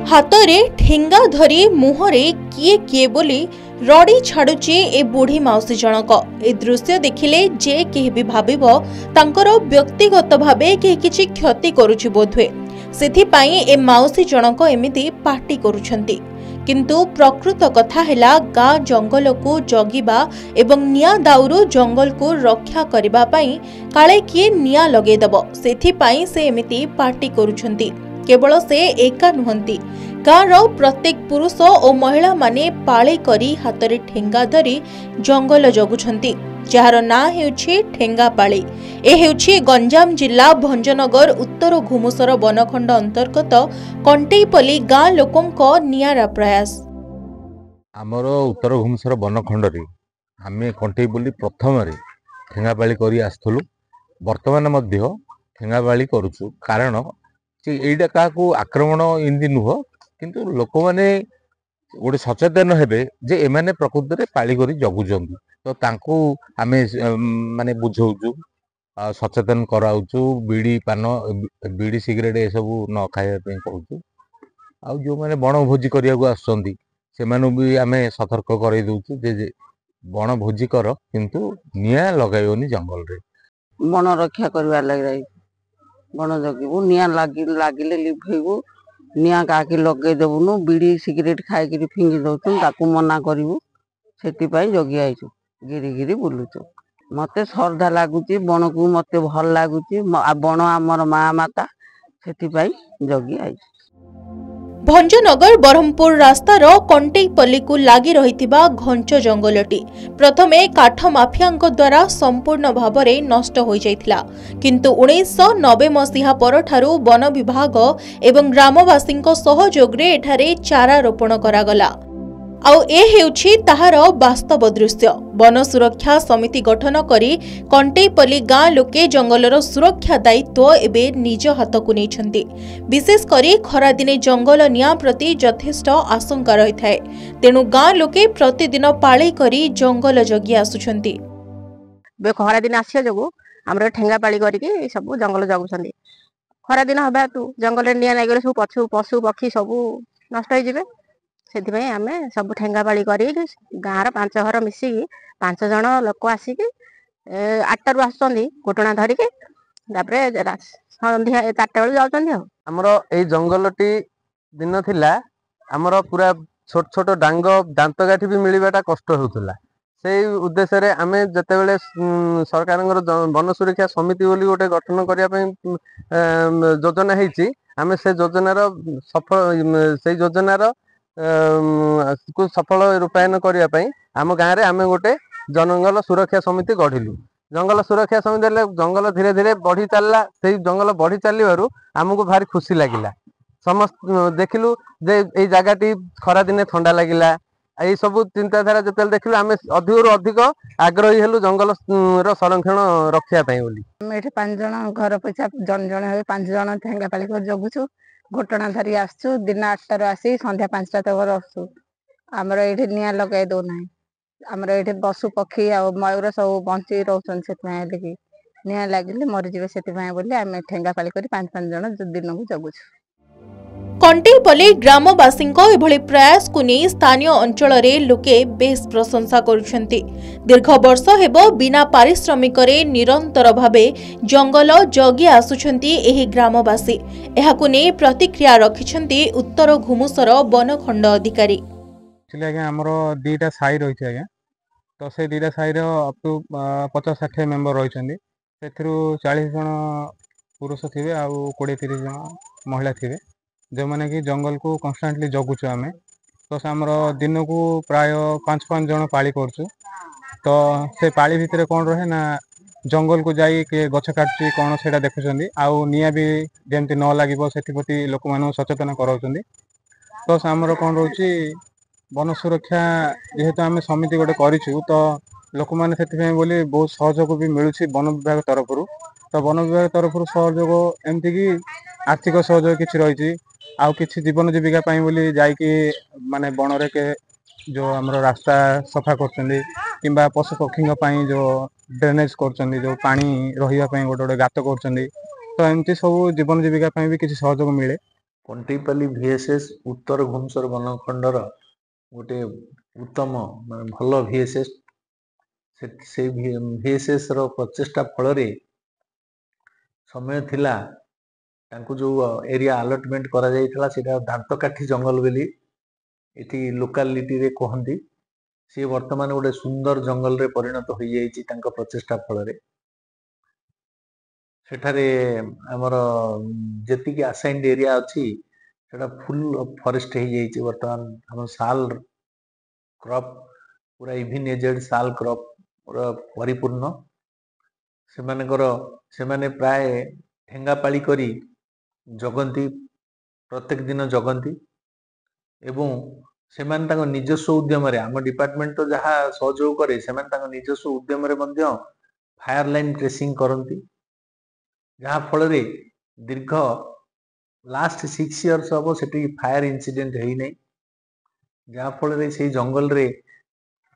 हातरे ठेंगा धरी मुहरे किए किए बोली रड़ी छाड़ुची ए बुढ़ी माउसी जनक। ए दृश्य देखिले जे केहि भी भाबिबो तांकर व्यक्तिगत भावे केहि किछि क्षति करूछि बोधुए, सेथिपाई ए माउसी जनक एमिति पार्टी करूछंती। किंतु प्रकृत कथा हेला गाँ जंगल को जगिबा एवं निया दाउरु जंगल को रक्षा करिबा पई काले किए निया लगे दबो, सेथिपाई से एमिति पार्टी करूछंती। केवल से एका नुहंती, गाँव प्रत्येक पुरुष और महिला माने पाळे करी हातरे ठेंगा धरी जंगल जगुछंती, जार ना हेउछि ठेंगा पाळी। ए हेउछि गंजाम जिला भंजनगर उत्तर घुमुसर बनखंड अंतर्गत कंटेईपल्ली गाँ लोकंक नियारा प्रयास। आमर उत्तर घुमुसर बनखंड रे आमे कंटेईपल्ली प्रथम रे ठेंगा पाळी करी आस्थलु। वर्तमान मध्य ठेंगा पाळी करूछु, कारण एटा क्या आक्रमण इनदी नुह, किंतु लोक मैंने गोटे सचेतन हेबे जे एमाने प्रकृति में पाली करी जगुचंदी, तो तांको आमे माने बुझौचु, सचेतन कराउचु। बीड़ी पान बीड़ी सिगरेट ए सब न खाइबा पे कहूचु। आ जो माने बण भोजी करिया को आसुचंदी से मानु भी आमे सतर्क करई दउचु जे बण भोजी कर, किंतु निया लगाइबनी जंगल रे। बण रक्षा करबा लागि बण जगिबू, निया लागिले लिभेबू, निया काकी लगे देबुनु। बीड़ी सिगरेट खाई फिंगी दउचु, ताकू मना करिबू। सेतिपाई जगी आइछु, गिरी गिरी बुलुचु। मते श्रद्धा लागुची, बण को मते भल लागुची। बण आमर माँ माता, सेतिपाई जगी आइछु। भंजनगर बरहमपुर रास्तार कंटेईपल्ली को लागी रहिथिबा घंच जंगलटी प्रथमे काठ माफियाଙ୍କ द्वारा संपूर्ण भावरे नष्ट हो जाइथिला, किंतु 1990 मसीहा परठारु वन विभाग एवं ग्रामवासीଙ୍କ सहयोगरे एठारे चारा रोपण करागला। आउ ए हेउछि ताहार वास्तव दृश्य। वन सुरक्षा समिति गठन करी कंटेईपल्ली गाँ लोके जंगलर सुरक्षा दायित्व एबे निज हाथ को नेछंती। विशेष करी खरा दिने जंगल निया प्रति यथेष्ट आशंका रही थाए, तेणु गाँ लोके प्रतिदिन पाळे करी जंगल जगी आसुछंती। बे खरा दिन आसिया जगो हमर ठेंगा पाळी करिके सब जंगल जगुछंती। खरा दिन हबा तू जंगल निया नागरे सब पशु पक्षी सब नष्ट हो जिवे, सेथिपई आमे सब ठेंगा पाळी करी गाँर 5 घर मिसिकी 5 जण लोक आसिकी 8 रु आसुचंदी घोटना धरिके, तापरे संध्या 4टा बेलु जाउचंदी। हमरो ए जंगलटी दिन थिला, हमरो पूरा छोट छोट डांग दांतगाठी भी मिलबाटा कष्ट होउतला। से उद्देश्य रे आमे जते बेले सरकारंगर वन सुरक्षा समिति बोली गोटे गठन करिया पई योजना हेची, आमे से योजनार सफल से योजनार को सफल रूपायन करिया पई आम गाँव रे आमे गोटे जंगल सुरक्षा समिति गढ़िलु। जंगल सुरक्षा समिति जंगल धीरे धीरे बढ़ी चलला। से जंगल बढ़ी चलू आमको भारी खुशी लगिला। समस्त देखिलु जे ए जगहटी खरा दिने ठंडा लगिला। यही सब चिंताधारा जो देखिलु आमे अधिक अधिक आग्रही हेलु जंगल रो संरक्षण रक्षा पई बोली। हम एठे 5 जण घर पैसा जन जण होय 5 जण ठेंगा पाली कर जगुछु, घोटना धरी आसछु। दिन 8 आसी संध्या 5टा तक रहसु। हमर एठे निया लगाई दो नाही। हमर एठे पशु पक्षी आ मयूर सब बंची रहउछन, सेतमे देखि निया लागिले मरि जिवे। सेतमे बोली आमे ठेंगा पाली करी 5-5 जण दिन को जगुछु। कंटेईपल्ली ग्रामवासीଙ୍କ एभଳି प्रयास को नहीं स्थानीय अंचल रे लोके बेस प्रशंसा करुछंती। दीर्घ वर्ष हेबो बिना पारिश्रमिक रे निरंतर भावे जंगल जगी आसुछंती एही ग्रामवासी। एहाकु नहीं प्रतिक्रिया रखिछंती उत्तर घुमुसर बनखंड अधिकारी। आज्ञा हमरो 2टा साई रही आज्ञा, तो से 2टा साई रो अप टू 50-60 मेंबर रही। सेथिरु 40 जन पुरुष थिबे आ 20-30 जन महिला थिबे, जो माने कि जंगल को कन्स्टेंटली जगुछु आमे। तो हमर दिन को प्राय 5-5 जन पाली करछु। तो से पाली भितरे कोन रहे ना जंगल को जाई के गछ काटची कोन सेटा देखुछंदी, आ निया भी जेमति न लागिबो सेथिपति लोक मानु सचेतन कराउछंदी। तो हमर कोन रहउची वन सुरक्षा जेहेतु आमे समिति गोटे करिछु, तो लोक माने सेथिपई बोली बहुत सहयोग भी मिलुछि वन विभाग तरफरु। तो वन विभाग तरफरु सहयोग एमति कि आर्थिक सहयोग किछि रहिछि, आउ किछि जीवन जीविका पाई बोली जाइकी माने बणरे के जो हमरो रास्ता सफा करछंदी, किंबा पशु पक्षीଙ୍କ ପାଇଁ जो ड्रेनेज करछंदी, जो पानी रहिया ପାଇଁ गोटे गोटे गात करछंदी। तो एमती सब जीवन जीविका ପାଇଁ भी किछि सहयोग मिले। कंटेईपाली VSS उत्तर घुमसर बनखंडर गोटे उत्तम मान भल VSS से VSS रो प्रचेष्टा फल रे समय थिला तांको जो एरिया अलॉटमेंट करा जाइथला सेटा दांतकाठी जंगल बेली एठी लोकालिटी रे कहंती से वर्तमान गोटे सुंदर जंगल रे परिणत हो जाइछि तांको प्रचेष्टा फल रे सेठारे हमर जेतिकी असाइन्ड एरिया अछि सेटा फुल फॉरेस्ट हो जाइछि वर्तमान हम साल क्रॉप पूरा इवन एजेड साल क्रॉप पूरा परिपूर्ण सेमाने प्राय ठेंगा पाली करी जगंती प्रत्येक दिन जगंती एवं सेमाने तांको निजस्व उद्यम रे हम डिपार्टमेंट तो जहा सहयोग करे सेमाने तांको निजस्व उद्यम रे मध्य फायर लाइन ट्रेसिंग करंती जहा फल रे दीर्घ लास्ट 6 इयर्स हम सेठी फायर इंसिडेंट हेई नै जहा फल रे से जंगल रे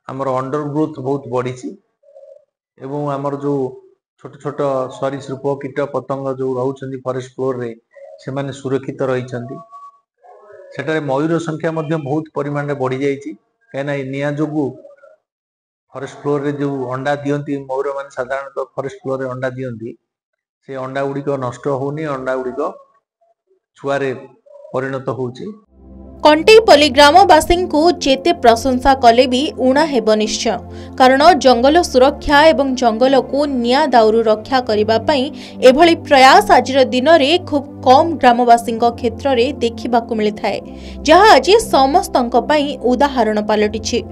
हमर अंडर ग्रोथ बहुत बढ़ी छि एवं हमर जो छोट छोट सरीसृप कीट पतंग जो रहउछन्ती फॉरेस्ट फ्लोर रे से माने सुरक्षित रहिछन्ती सेटारे मयूर संख्या मध्य बहुत परिमाण रे बढ़ी जाइछि कायना निया जोगु फॉरेस्ट फ्लोर रे जो अंडा दियंती मयूर माने साधारणतः फॉरेस्ट फ्लोर रे अंडा दियंती से अंडा गुडी को नष्ट होनी अंडा गुडी को छुआरे परिणत होउछि कंटेईपल्ली ग्रामवासी को जेते प्रशंसा कले भी उणा हेब निश्चय कारण जंगल सुरक्षा एवं जंगल को निया दाउरू रक्षा करिबा पई एभली प्रयास आजिर दिन में खूब कम ग्रामवासी क्षेत्र में देखा मिलता है जहाँ आज समस्तंक पई उदाहरण पलटिछि।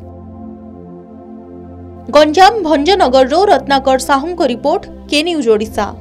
गंजाम भंजनगर रत्नाकर साहू को रिपोर्ट के न्यूज ओडिशा।